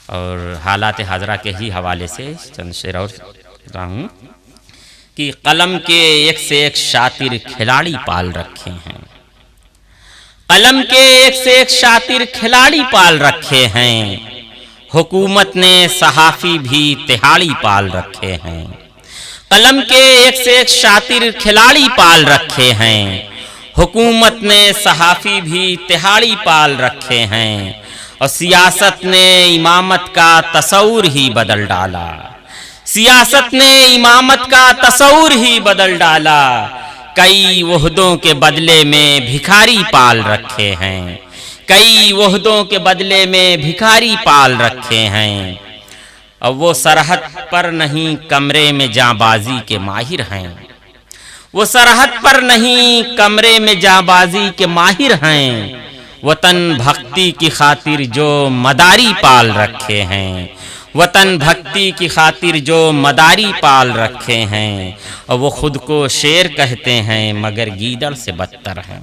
اور حالات حاضرہ کے ہی حوالے سے چند شعر اور رہا ہوں کہ قلم کے ایک سے ایک شاطر کھلاڑی پال رکھے ہیں، قلم کے ایک سے ایک شاطر کھلاڑی پال رکھے ہیں، حکومت نے صحافی بھی تہاڑی پال رکھے ہیں، قلم کے ایک سے ایک شاطر کھلاڑی پال رکھے ہیں، حکومت نے صحافی بھی تہاڑی پال رکھے ہیں، اور سیاست نے امامت کا تصور ہی بدل ڈالا، سیاست نے امامت کا تصور ہی بدل ڈالا، کئی عہدوں کے بدلے میں بھکاری پال رکھے ہیں، کئی عہدوں کے بدلے میں بھکاری پال رکھے ہیں، اور وہ سرحد پر نہیں کمرے میں جاں بازی کے ماہر ہیں، وہ سرحد پر نہیں کمرے میں جاں بازی کے ماہر ہیں، وطن بھکتی کی خاطر جو مداری پال رکھے ہیں، وطن بھکتی کی خاطر جو مداری پال رکھے ہیں، اور وہ خود کو شیر کہتے ہیں مگر گیدڑ سے بدتر ہیں،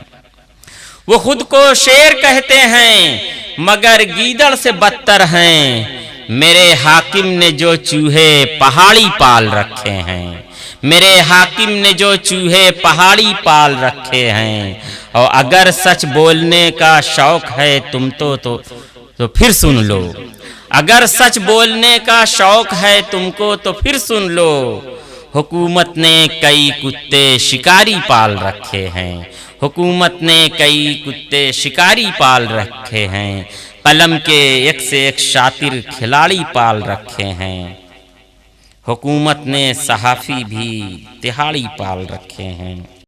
وہ خود کو شیر کہتے ہیں مگر گیدڑ سے بدتر ہیں، میرے حاکم نے جو چوہے پہاڑی پال رکھے ہیں، میرے حاکم نے جو چوہے پہاڑی پال رکھے ہیں، اور اگر سچ بولنے کا شوق ہے تم تو پھر سن لو، اگر سچ بولنے کا شوق ہے تم کو تو پھر سن لو، حکومت نے کئی کتے شکاری پال رکھے ہیں، حکومت نے کئی کتے شکاری پال رکھے ہیں، قلم کے ایک سے ایک شاطر کھلاڑی پال رکھے ہیں، حکومت نے صحافی بھی تہاڑی پال رکھے ہیں۔